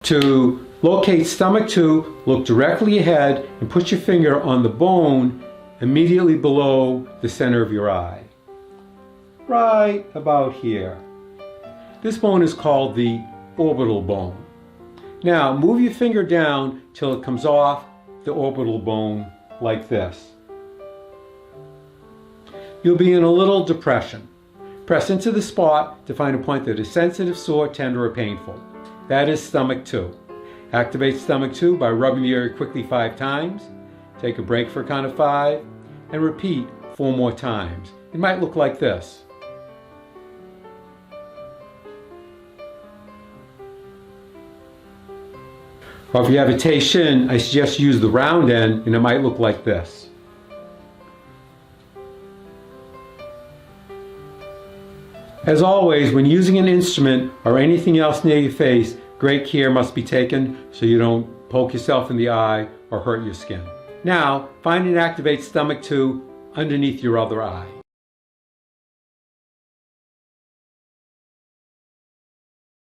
To locate stomach 2, look directly ahead and put your finger on the bone immediately below the center of your eye. Right about here. This bone is called the orbital bone. Now move your finger down till it comes off the orbital bone like this. You'll be in a little depression. Press into the spot to find a point that is sensitive, sore, tender, or painful. That is stomach 2. Activate stomach 2 by rubbing the area quickly 5 times. Take a break for a count of 5 and repeat 4 more times. It might look like this. Or if you have a SHIN, I suggest use the round end and it might look like this. As always, when using an instrument or anything else near your face, great care must be taken so you don't poke yourself in the eye or hurt your skin. Now, find and activate stomach 2 underneath your other eye.